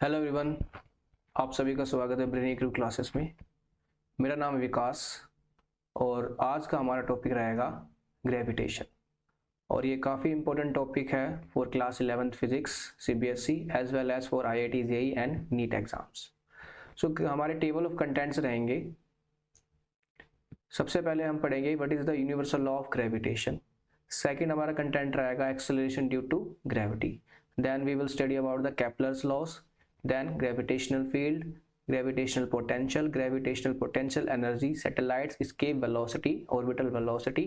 Hello everyone, आप सभी का स्वागत है ब्रेनी क्रू क्लासेस में। मेरा नाम है विकास और आज का हमारा टॉपिक रहेगा ग्रेविटेशन। और ये काफ़ी इंपॉर्टेंट टॉपिक है for class 11th physics CBSE as well as for IIT JEE and NEET exams. So हमारे टेबल ऑफ कंटेंट्स रहेंगे। सबसे पहले हम पढ़ेंगे what is the universal law of gravitation. Second हमारा कंटेंट रहेगा acceleration due to gravity. Then we will study about the Kepler's laws, then gravitational field, gravitational potential energy, satellites escape velocity, orbital velocity,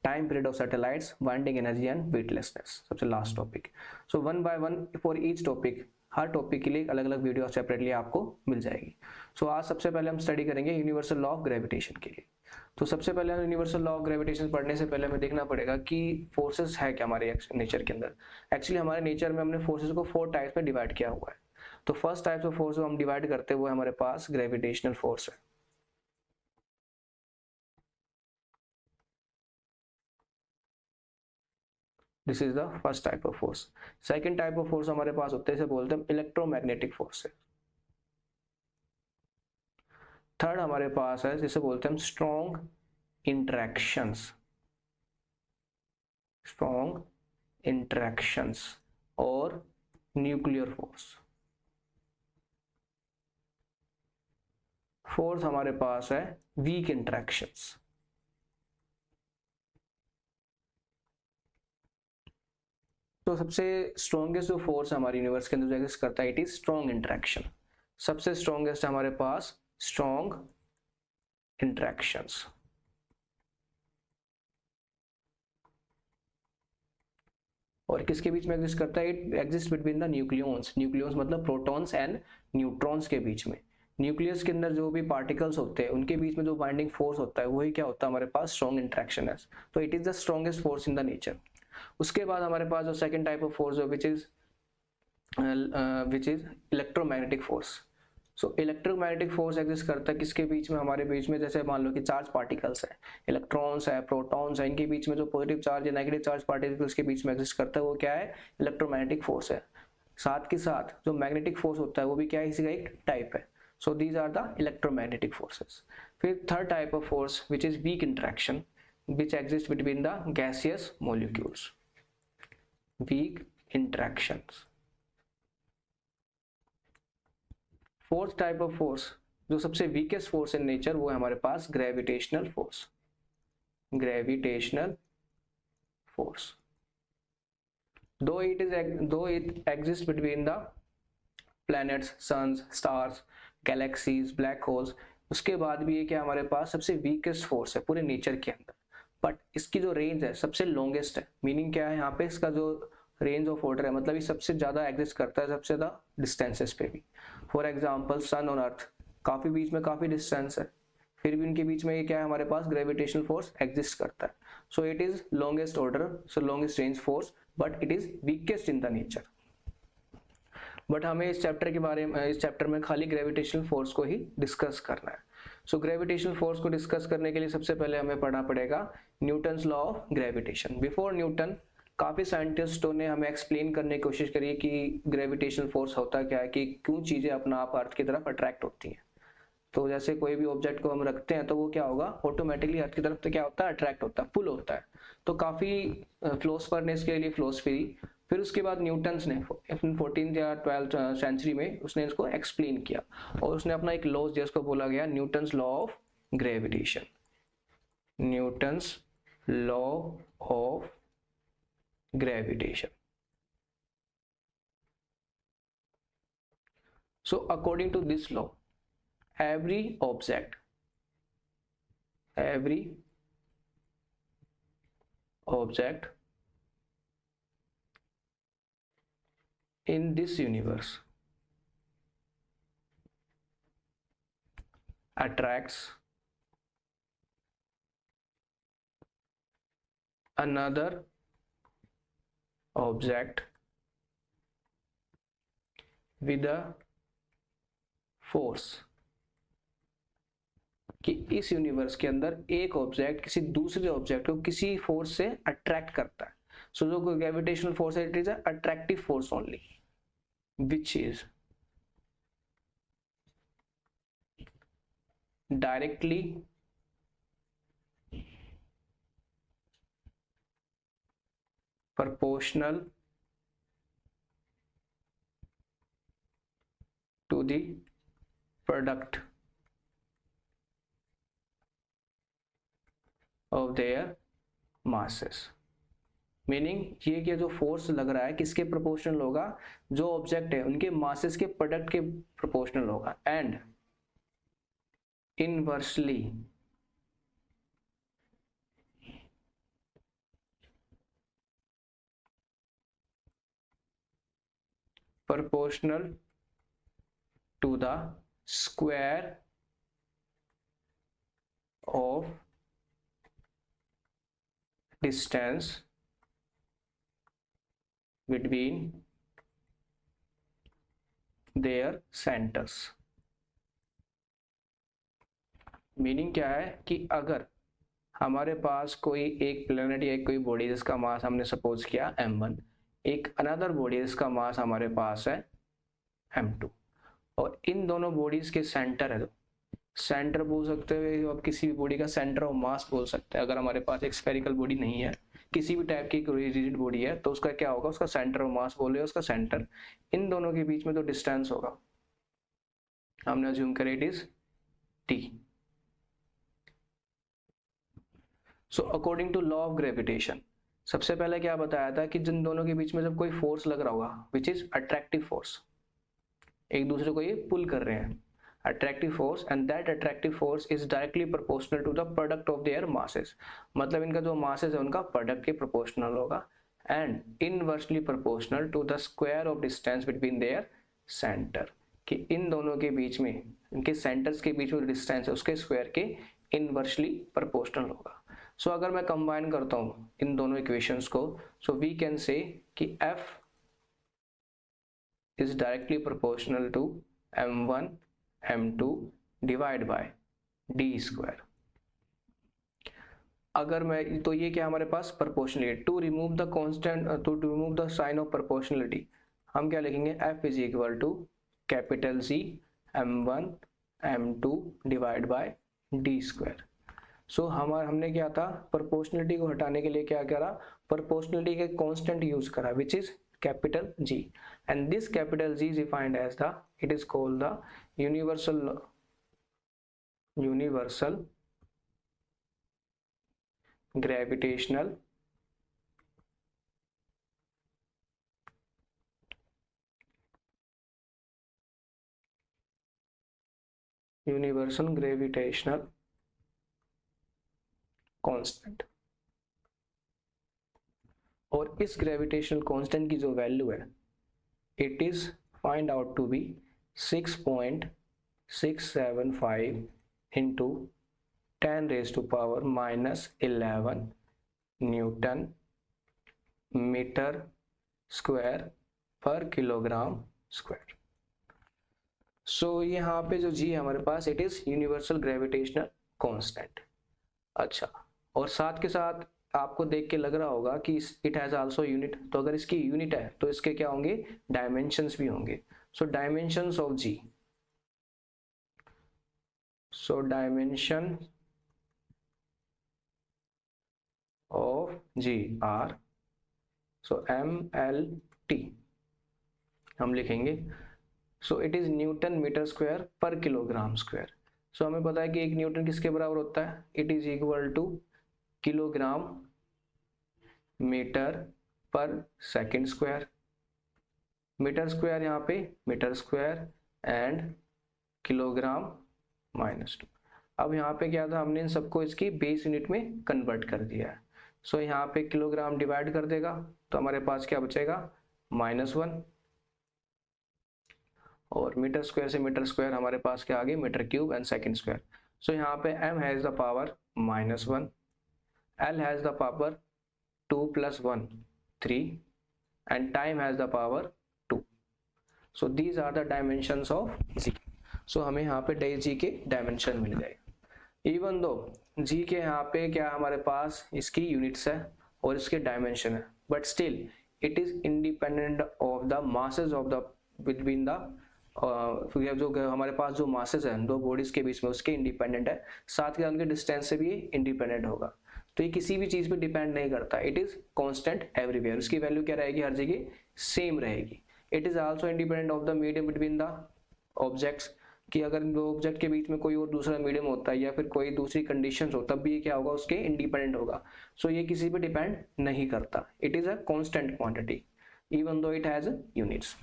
time period of satellites, winding energy and weightlessness। सबसे last topic. So one by one for each topic, her topic के लिए अलग अलग video separately आपको मिल जाएगी। सो आज सबसे पहले हम स्टडी करेंगे यूनिवर्सल लॉ ऑफ ग्रेविटेशन के लिए। तो सबसे पहले हम यूनिवर्सल लॉ ऑफ ग्रेविटेशन पढ़ने से पहले हमें देखना पड़ेगा कि फोर्सेस है क्या हमारे नेचर के अंदर। एक्चुअली हमारे नेचर में हमने फोर्सेस को 4 टाइप्स में डिवाइड किया हुआ है। तो फर्स्ट टाइप ऑफ फोर्स जो हम डिवाइड करते हैं वो हमारे पास ग्रेविटेशनल फोर्स है। This is the first type of force. Second type of force हमारे पास होते हैं, इसे बोलते हैं इलेक्ट्रोमैग्नेटिक फोर्स है। थर्ड हमारे पास है जिसे बोलते हैं स्ट्रॉन्ग इंटरेक्शंस, स्ट्रॉन्ग इंटरेक्शंस और न्यूक्लियर फोर्स। फोर्थ हमारे पास है वीक इंटरेक्शंस। तो सबसे स्ट्रॉन्गेस्ट जो फोर्स हमारे यूनिवर्स के अंदर जो एग्जिस्ट करता है इट इज स्ट्रॉन्ग इंटरेक्शन। सबसे स्ट्रॉन्गेस्ट हमारे पास स्ट्रॉन्ग इंटरेक्शंस। और किसके बीच में एग्जिस्ट करता है? It exist between the nucleons. Nucleons मतलब प्रोटॉन्स एंड न्यूट्रॉन्स के बीच में। न्यूक्लियस के अंदर जो भी पार्टिकल्स होते हैं उनके बीच में जो बाइंडिंग फोर्स होता है वही क्या होता है हमारे पास स्ट्रॉन्ग इंटरेक्शन है। तो it is the strongest force in the nature. उसके बाद हमारे पास जो सेकंड टाइप ऑफ फोर्स है which is electromagnetic force. So electromagnetic force exist करता है किसके बीच में? हमारे बीच में जैसे मान लो कि चार्ज पार्टिकल्स है, इलेक्ट्रॉन्स है, प्रोटॉन्स है, इनके बीच में जो पॉजिटिव चार्ज या नेगेटिव चार्ज पार्टिकल्स के बीच में एग्जिस्ट करता है वो क्या है? इलेक्ट्रोमैग्नेटिक फोर्स है। साथ के साथ जो मैग्नेटिक फोर्स होता है वो भी क्या है? इसी का एक टाइप है। So these are the electromagnetic forces. फिर third type of force which is weak interaction which exist between the gaseous molecules, weak interactions. Fourth type of force जो सबसे वीकेस्ट फोर्स इन नेचर वो है हमारे पास gravitational force. Gravitational force though it exist between the planets, suns, stars, galaxies, black holes, उसके बाद भी ये क्या हमारे पास सबसे वीकेस्ट फोर्स है पूरे नेचर के अंदर। बट इसकी जो रेंज है सबसे लॉन्गेस्ट है। मीनिंग क्या है यहाँ पे? इसका जो रेंज ऑफ ऑर्डर है मतलब ये सबसे ज्यादा एग्जिस्ट करता है सबसे ज्यादा डिस्टेंसेस पे भी। फॉर एग्जाम्पल सन और अर्थ काफी बीच में काफी डिस्टेंस है, फिर भी उनके बीच में ये क्या है हमारे पास ग्रेविटेशनल फोर्स एग्जिस्ट करता है। सो it is longest order, so longest range force, but it is weakest in the nature. But हमें इस चैप्टर में खाली ग्रेविटेशनल फोर्स को ही डिस्कस करना है। सो ग्रेविटेशनल फोर्स को डिस्कस करने के लिए सबसे पहले हमें पढ़ना पड़ेगा Newton's law of gravitation. Before Newton काफी साइंटिस्टों ने हमें एक्सप्लेन करने की कोशिश करी है कि ग्रेविटेशनल फोर्स होता क्या है, कि क्यों चीजें अपना आप अर्थ की तरफ अट्रैक्ट होती हैं। तो जैसे कोई भी ऑब्जेक्ट को हम रखते हैं तो वो क्या होगा? ऑटोमेटिकली अर्थ की तरफ तो क्या होता है? अट्रैक्ट होता है, पुल होता है। तो काफी फिलोसफर ने इसके लिए फिलोसफी। फिर उसके बाद न्यूटन्स ने 14th या 12th सेंचुरी में उसने इसको एक्सप्लेन किया और उसने अपना एक लॉ जिसको बोला गया Newton's law of gravitation. Newton's law of gravitation. So according to this law, every object in this universe attracts another object with a force। कि इस यूनिवर्स के अंदर एक ऑब्जेक्ट किसी दूसरे ऑब्जेक्ट को किसी फोर्स से अट्रैक्ट करता है। सो जो ग्रेविटेशनल फोर्स है it is attractive force only, which is directly proportional to the product of their masses. Meaning ये कि जो फोर्स लग रहा है किसके प्रोपोर्शनल होगा, जो ऑब्जेक्ट है उनके मासेस के प्रोडक्ट के प्रोपोर्शनल होगा, and inversely proportional to the square of distance between their centers. Meaning क्या है कि अगर हमारे पास कोई एक प्लैनेट या कोई बॉडी जिसका मास हमने सपोज किया m1, एक अनदर बॉडी जिसका मास हमारे पास है m2, और इन दोनों बॉडीज के सेंटर है, तो सेंटर बोल सकते हो आप, किसी भी बॉडी का सेंटर ऑफ मास बोल सकते हैं। अगर हमारे पास एक स्फेरिकल बॉडी नहीं है, किसी भी टाइप की रिजिड बॉडी है, तो उसका क्या होगा, उसका सेंटर ऑफ मास बोले, उसका सेंटर, इन दोनों के बीच में तो डिस्टेंस होगा, हमने अज्यूम करें it is t. So according to law of gravitation, सबसे पहले क्या बताया था कि जिन दोनों के बीच में जब कोई फोर्स लग रहा होगा विच इज अट्रैक्टिव फोर्स, एक दूसरे को ये पुल कर रहे हैं, attractive force, and that attractive force is directly proportional to the product of their masses. मतलब इनका जो masses है उनका product के proportional होगा, and inversely proportional to the square of distance between their center, कि इन दोनों के बीच में, इनके centers के बीच में जो distance है उसके square के inversely proportional होगा. So अगर मैं combine करता हूँ इन दोनों equations को, so we can say कि F is directly proportional to m1 m2 divide by d square. अगर मैं, तो ये क्या हमारे पास proportionality, to remove the constant, to remove the sign of proportionality, हम क्या लिखेंगे, f is equal to capital C m1 m2 divide by d square. So हमने क्या था, प्रोपोर्शनलिटी को हटाने के लिए क्या करा, प्रोपोर्शनलिटी के कांस्टेंट यूज करा which is capital G, and this capital G is defined as the, it is called the universal gravitational constant. और इस ग्रेविटेशनल कांस्टेंट की जो वैल्यू है, it is find out to be 6.675 into 10⁻⁻11 newton metre square per kilogram square. So यहाँ पे जो G है हमारे पास, it is universal gravitational constant. अच्छा, और साथ के साथ आपको देख के लग रहा होगा कि इट हैज आल्सो यूनिट, तो अगर इसकी यूनिट है तो इसके क्या होंगे, डायमेंशंस भी होंगे. So dimensions of G, so dimension of G are, so MLT हम लिखेंगे. So it is newton metre square per kilogram square. So हमें पता है कि एक न्यूटन किसके बराबर होता है, it is equal to kilogram metre per second square. Metre square यहाँ पे मीटर स्क्वायर एंड किलोग्राम -2. अब यहाँ पे क्या था, हमने इन सबको इसकी बेस यूनिट में कन्वर्ट कर दिया है. सो यहाँ पे किलोग्राम डिवाइड कर देगा तो हमारे पास क्या बचेगा, -1, और मीटर स्क्वायर से मीटर स्क्वायर हमारे पास क्या आ गया, metre cube and second square. So यहाँ पे m has the power -1, L has the power 2 plus 1 3, and time has the power 2. So these are the dimensions of G. So हमें यहाँ पे G के डायमेंशन मिल जाएगा. Even though G के यहाँ पे क्या हमारे पास इसकी यूनिट्स है और इसके डायमेंशन है, but still it is independent of the masses of the between the जो हमारे पास जो मासेस हैं दो बॉडीज के बीच में उसके इंडिपेंडेंट है, साथ के साथ उनके डिस्टेंस से भी ये इंडिपेंडेंट होगा। तो ये किसी भी चीज पे डिपेंड नहीं करता, इट इज कांस्टेंट एवरीवेयर, उसकी वैल्यू क्या रहेगी, हर जगह सेम रहेगी। It is also independent of the medium between the objects, कि अगर दो ऑब्जेक्ट के बीच में कोई और दूसरा मीडियम होता है या फिर कोई दूसरी कंडीशंस हो तब भी ये क्या होगा, उसके इंडिपेंडेंट होगा। सो ये किसी पे डिपेंड नहीं करता, it is a constant quantity even though it has units.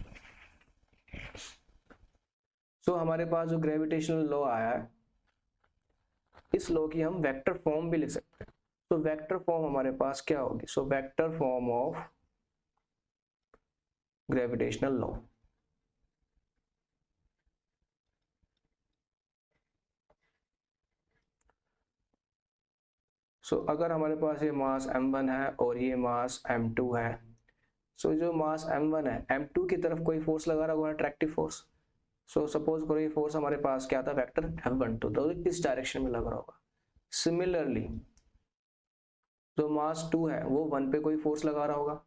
So हमारे पास जो ग्रेविटेशनल लॉ आया है, इस लॉ की हम वेक्टर फॉर्म भी लिख सकते हैं। तो वेक्टर फॉर्म हमारे पास क्या होगी, so vector form of gravitational law, so अगर हमारे पास ये मास m1 है और ये मास m2 है, सो जो मास m1 है m2 की तरफ कोई फोर्स लगा रहा होगा, अट्रैक्टिव फोर्स। सो सपोज करो ये फोर्स हमारे पास क्या था, वेक्टर F12, तो इस डायरेक्शन में लग रहा होगा। सिमिलरली जो मास 2 है वो 1 पे कोई फोर्स लगा रहा होगा।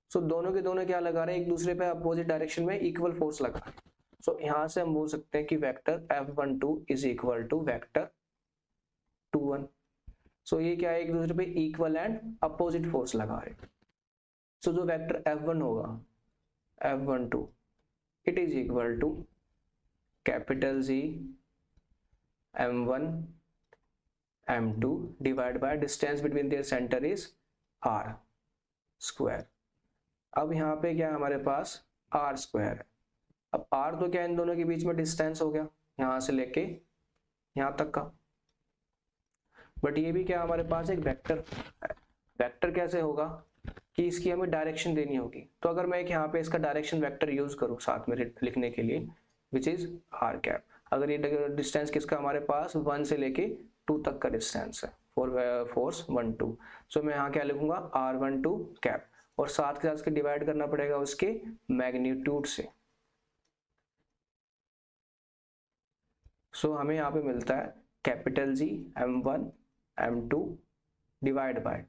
सो दोनों के दोनों क्या लगा रहे हैं, एक दूसरे पे अपोजिट डायरेक्शन में इक्वल फोर्स लगा रहे हैं। सो यहाँ से हम बोल सकते हैं कि vector F12 is equal to vector 21। So ये क्या है, एक दूसरे पे इक्वल एंड अपोजिट फोर्स लगा रहे हैं। सो जो वेक्टर F1 होगा, F12 it is equal to capital Z m1 m2 divide by distance between their centre is r square. अब यहाँ पे क्या है हमारे पास r स्क्वायर है। अब r तो क्या इन दोनों के बीच में डिस्टेंस हो गया यहाँ से लेके यहाँ तक का, बट ये भी क्या हमारे पास एक वेक्टर है। वेक्टर कैसे होगा कि इसकी हमें डायरेक्शन देनी होगी। तो अगर मैं एक यहाँ पे इसका डायरेक्शन वेक्टर यूज करूँ साथ में लिखने के लिए, विच इज आर कैप। अगर ये डिस्टेंस किसका हमारे पास 1 से लेके 2 तक का डिस्टेंस है फॉर फोर्स 1 2, सो मैं यहाँ क्या लिखूंगा R12 कैप, और साथ के साथ इसके डिवाइड करना पड़ेगा उसके मैग्नीट्यूड से। सो हमें यहाँ पे मिलता है capital G m1 m2 divide bye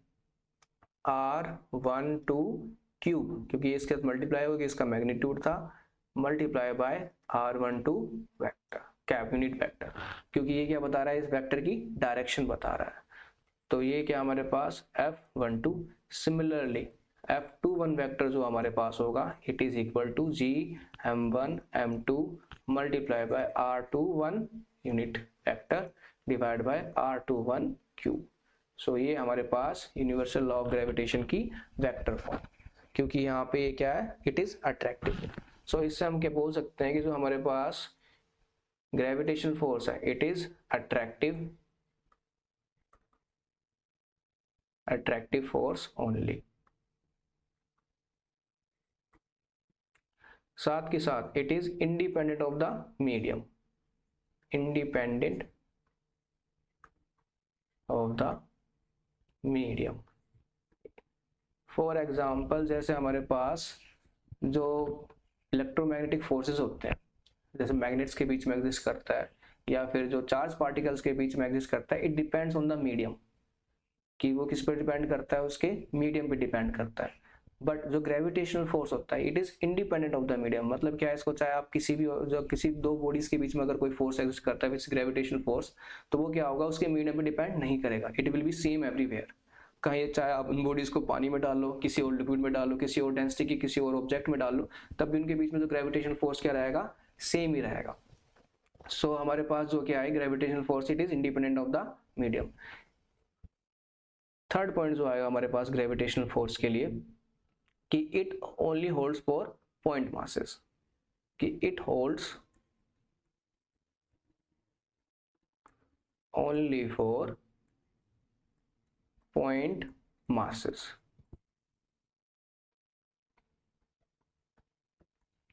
R12 cube, क्योंकि इसके साथ मल्टीप्लाई होगी, इसका मैग्नीट्यूड था, multiply by R12 vector cap unit vector, क्योंकि ये क्या बता रहा है, इस वेक्टर की डायरेक्शन बता रहा है। तो ये क्या हमारे पास F12। सिमिलरली F21 वेक्टर जो हमारे पास होगा, it is equal to G m1 m2 multiply by R21 unit vector divide by R21 cube. So ये हमारे पास यूनिवर्सल लॉ ऑफ ग्रेविटेशन की वेक्टर फॉर्म, क्योंकि यहाँ पे ये क्या है, इट इज अट्रैक्टिव। सो इससे हम क्या बोल सकते हैं कि जो हमारे पास ग्रेविटेशन फोर्स है, it is attractive force only. साथ के साथ it is independent of the medium, independent of the medium. For example जैसे हमारे पास जो इलेक्ट्रोमैग्नेटिक फोर्सेस होते हैं, जैसे मैग्नेट्स के बीच में एग्जिस्ट करता है या फिर जो चार्ज पार्टिकल्स के बीच में एग्जिस्ट करता है, it depends on the medium, कि वो किस पर डिपेंड करता है, उसके मीडियम पे डिपेंड करता है। बट जो ग्रेविटेशनल फोर्स होता है, it is independent of the medium. मतलब क्या है, इसको चाहे आप किसी दो बॉडीज के बीच में अगर कोई फोर्स एग्जिस्ट करता है विच ग्रेविटेशनल फोर्स, तो वो क्या होगा, उसके मीडियम पे डिपेंड नहीं करेगा, it will B same everywhere. कहीं चाहे आप उन बॉडीज को पानी में डाल लो, किसी और लिक्विड में डाल लो, किसी और डेंसिटी की किसी और ऑब्जेक्ट में डाल लो, तब भी उनके बीच में जो ग्रेविटेशनल फोर्स क्या रहेगा, सेम ही रहेगा। सो हमारे पास जो क्या है gravitational force, it is independent of the medium. Third point जो आएगा हमारे पास ग्रेविटेशनल फोर्स के लिए, कि it only holds for point masses, कि it holds only for point masses.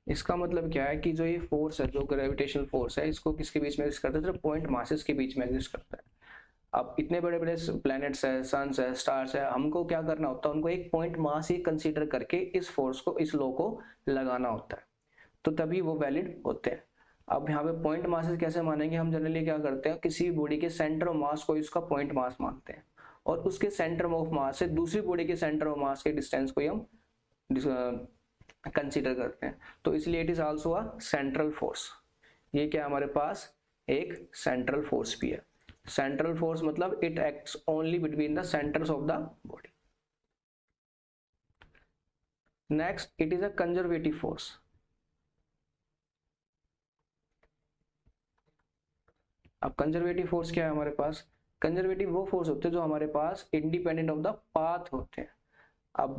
इसका मतलब क्या है कि जो ये फोर्स है, जो ग्रेविटेशनल फोर्स है, इसको किसके बीच में एग्जिस्ट करता है, सिर्फ पॉइंट मासेस के बीच में एग्जिस्ट करता है। अब इतने बड़े बड़े प्लैनेट्स है, सन्स है, स्टार्स है, हमको क्या करना होता है, उनको एक पॉइंट मास ही कंसीडर करके इस फोर्स को, इस लॉ को लगाना होता है, तो तभी वो वैलिड होते हैं। अब यहाँ पे पॉइंट मासेस कैसे मानेंगे, हम जनरली क्या करते हैं, किसी बॉडी के सेंटर ऑफ मास को इसका पॉइंट मास मानते हैं, और उसके सेंटर ऑफ मास से दूसरी बॉडी के सेंटर ऑफ मास के डिस्टेंस को हम कंसीडर करते हैं, तो इसलिए it is also a central force. ये क्या हमारे पास एक सेंट्रल फोर्स भी है। सेंट्रल फोर्स मतलब it acts only between the centres of the body. Next, it is a conservative force. अब कंजर्वेटिव फोर्स क्या है हमारे पास? कंजर्वेटिव वो फोर्स होते हैं जो हमारे पास इंडिपेंडेंट ऑफ द पाथ होते हैं। अब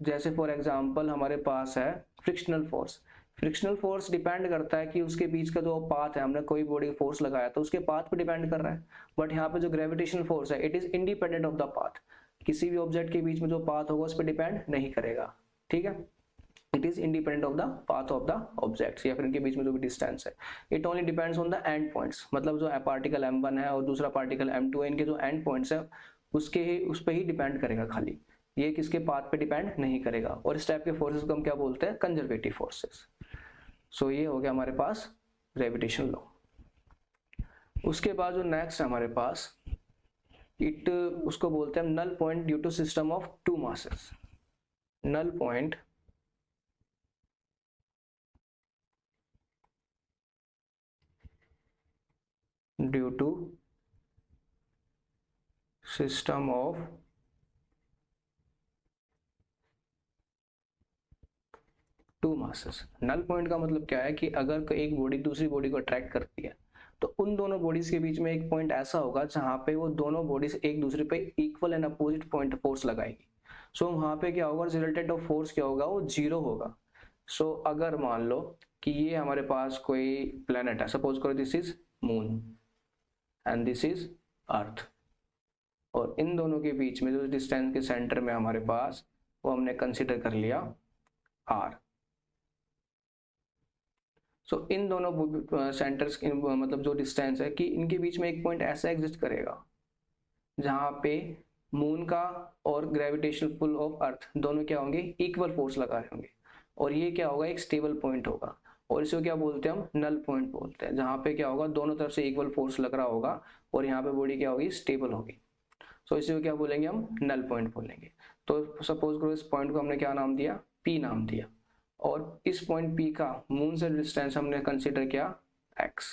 जैसे फॉर एग्जांपल हमारे पास है frictional force. Frictional force depend करता है कि उसके बीच का जो पाथ है, हमने कोई बॉडी फोर्स लगाया तो उसके पाथ पे डिपेंड कर रहा है। बट यहाँ पे जो ग्रेविटेशनल फोर्स है it is independent of the path, किसी भी ऑब्जेक्ट के बीच में जो पाथ होगा उस पर डिपेंड नहीं करेगा। ठीक है, it is independent of the path of the objects, या फिर इनके बीच में जो भी डिस्टेंस है। It only depends on the end points, मतलब जो पार्टिकल m1 है और दूसरा पार्टिकल m2 है, इनके जो एंड पॉइंट्स है उसके ही उस पर ही डिपेंड करेगा खाली, ये किसके पाथ पे डिपेंड नहीं करेगा। और इस टाइप के फोर्सेस को हम क्या बोलते हैं? Conservative forces. सो ये हो गया हमारे पास ग्रेविटेशन लॉ। उसके बाद जो नेक्स्ट है हमारे पास, उसको बोलते हैं null point due to system of two masses. Null point due to system of two masses. Null point का मतलब क्या है कि अगर एक बॉडी दूसरी बॉडी को अट्रैक्ट करती है तो उन दोनों बॉडीज के बीच में एक पॉइंट ऐसा होगा जहां पे वो दोनों बॉडीज एक दूसरे पे equal and opposite point force लगाएगी। सो वहां पे क्या होगा? रिजल्टेंट ऑफ फोर्स क्या होगा? वो जीरो होगा। सो अगर मान लो कि ये हमारे पास कोई प्लेनेट है, सपोज करो this is moon and this is earth, और इन दोनों के बीच में जो डिस्टेंस के सेंटर में हमारे पास, वो हमने कंसिडर कर लिया r। सो इन दोनों सेंटर्स मतलब जो डिस्टेंस है कि इनके बीच में एक पॉइंट ऐसा एग्जिस्ट करेगा जहां पे मून का और ग्रेविटेशनल पुल ऑफ अर्थ दोनों क्या होंगे? इक्वल फोर्स लगा रहे होंगे, और ये क्या होगा? एक स्टेबल पॉइंट होगा, और इसे क्या बोलते हैं हम? नल पॉइंट बोलते हैं। जहां पे क्या होगा? दोनों तरफ से इक्वल फोर्स लग रहा होगा और यहाँ पे बॉडी क्या होगी? स्टेबल होगी। सो इसे क्या बोलेंगे हम? नल पॉइंट बोलेंगे। तो सपोज करो इस पॉइंट को हमने क्या नाम दिया? P नाम दिया, और इस पॉइंट P का मून से डिस्टेंस हमने कंसीडर किया x,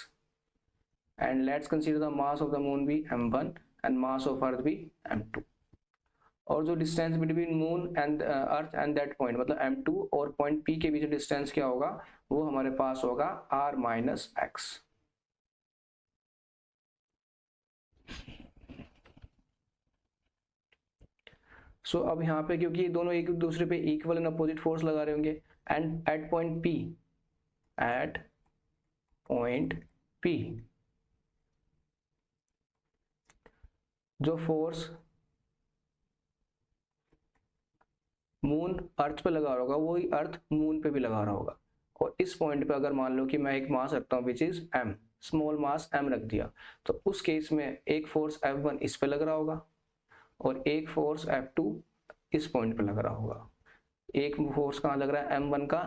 and let's consider the mass of the moon भी m1 and mass of earth भी m2। और जो distance between moon and earth and that point मतलब m2 और पॉइंट P के बीच डिस्टेंस क्या होगा? वो हमारे पास होगा r माइनस x। सो अब यहाँ पे क्योंकि दोनों एक दूसरे पे इक्वल एंड अपोजिट फोर्स लगा रहे होंगे, एंड एट पॉइंट P जो फोर्स मून अर्थ पे लगा रहा होगा वही अर्थ मून पे भी लगा रहा होगा। और इस पॉइंट पे अगर मान लो कि मैं एक मास रखता हूँ which is m, small mass m रख दिया, तो उस केस में एक फोर्स F1 इस पे लग रहा होगा और एक फोर्स F2 इस पॉइंट पे लग रहा होगा। एक फोर्स कहाँ लग रहा है? m1 का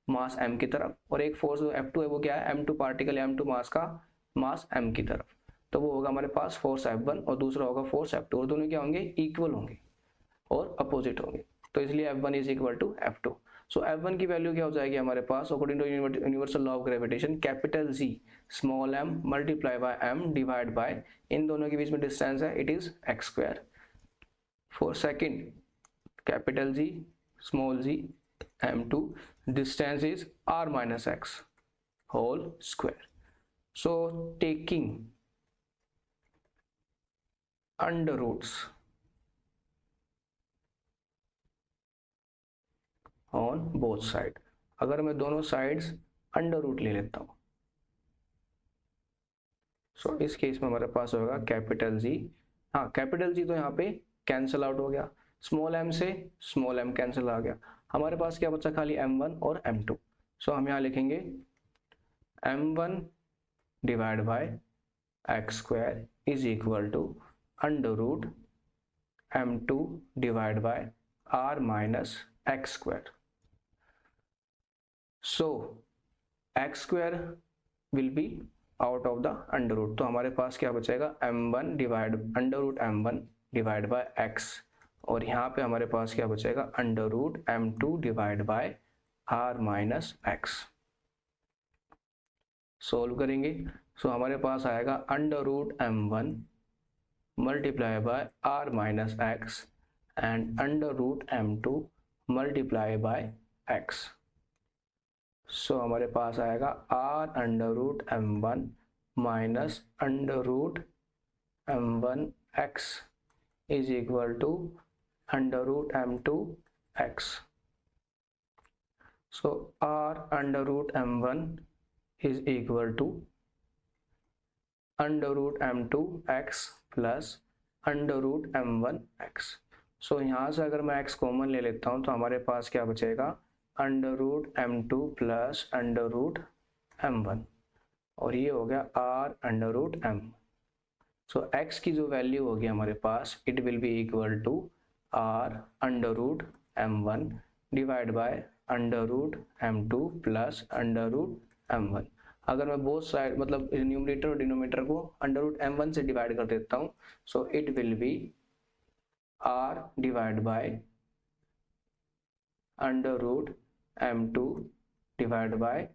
मास m की तरफ, और एक फोर्स जो F2 है वो क्या है? m2 पार्टिकल m2 मास का मास m की तरफ। तो वो होगा हमारे पास फोर्स F1 और दूसरा होगा फोर्स F2, और दोनों क्या होंगे? इक्वल होंगे और अपोजिट होंगे, तो इसलिए F1 is equal to F2। So F1 की वैल्यू क्या हो जाएगी हमारे पास? According to universal law of gravitation, capital G small m multiply by m divide by, इन दोनों के बीच में डिस्टेंस है it is x square. For second, capital G small g m2, distance is r minus x whole square. So taking under roots on both side, अगर मैं दोनों sides under root ले लेता हूँ, सो इस केस में हमारे पास होगा कैपिटल G। हाँ, कैपिटल G तो यहाँ पे कैंसिल आउट हो गया, स्मॉल m से स्मॉल m कैंसिल आ गया, हमारे पास क्या बचा? खाली m1 और m2। सो हम यहाँ लिखेंगे m1 divide by x square is equal to under root m2 divide by r minus x square. So x square will be out of the under root, तो हमारे पास क्या बचेगा? m1 divide under root m1 divide by x, और यहाँ पे हमारे पास क्या बचेगा? Under root m2 divide by r minus x. Solve करेंगे सो हमारे पास आएगा under root m1 multiply by r minus x and under root m2 multiply by x। So हमारे पास आएगा r under root m1 minus under root m1 x is equal to under root m2 x। So r under root m1 is equal to under root m2 x plus under root m1 x। So यहाँ से अगर मैं x common ले लेता हूँ तो हमारे पास क्या बचेगा, under root m2 plus under root m1 और ये हो गया r under root m। So x की जो वैल्यू होगी हमारे पास, it will be equal to r under root m1 divide by under root m2 plus under root m1। अगर मैं बोथ साइड मतलब न्यूमरेटर और डिनोमिनेटर को अंडर रूट m1 से डिवाइड कर देता हूँ, so it will be r divide by under root m2 divide by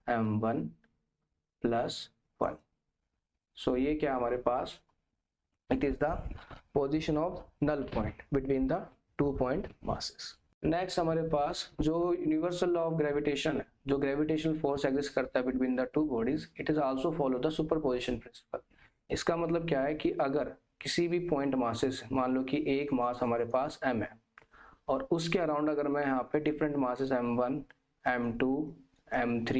m1 plus 1। So ये क्या हमारे पास, it is the position of null point between the 2 point masses. Next हमारे पास जो यूनिवर्सल लॉ ऑफ ग्रेविटेशन है, जो gravitational force exist करता है between the two bodies, it is also follow the superposition principle. इसका मतलब क्या है कि अगर किसी भी पॉइंट मासेस, मान लो कि एक मास हमारे पास m है और उसके अराउंड अगर मैं यहाँ पे different masses m1, m2, m3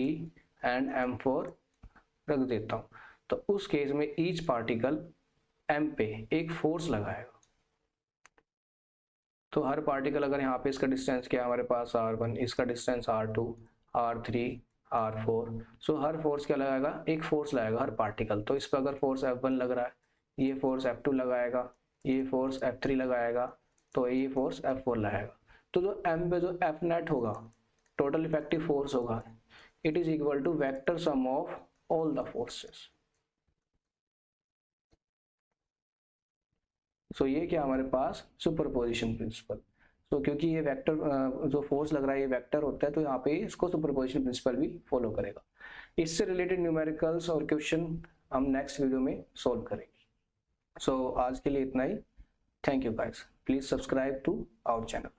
and m4 रख देता हूँ, तो उस केस में ईच पार्टिकल m पे एक फोर्स लगाएगा। तो हर पार्टिकल अगर यहाँ पे इसका डिस्टेंस क्या है हमारे पास r1, इसका डिस्टेंस r2, r3, r4, सो हर फोर्स क्या लगाएगा, एक फोर्स लगाएगा हर पार्टिकल। तो इस पर अगर फोर्स F1 लग रहा है, ये फोर्स F2 लगाएगा, ये फोर्स F3 लगाएगा, तो ये फोर्स F4 लगाएगा। तो जो m पे जो F नेट होगा, टोटल इफेक्टिव फोर्स होगा, it is equal to vector sum of all the forces. So ये क्या हमारे पास, सुपरपोजिशन प्रिंसिपल। तो क्योंकि ये वेक्टर जो फोर्स लग रहा है ये वेक्टर होता है, तो यहाँ पे इसको सुपरपोजिशन प्रिंसिपल भी फॉलो करेगा। इससे रिलेटेड न्यूमेरिकल्स और क्वेश्चन हम नेक्स्ट वीडियो में सॉल्व करेंगे। सो आज के लिए इतना ही। Thank you guys, please subscribe to our channel.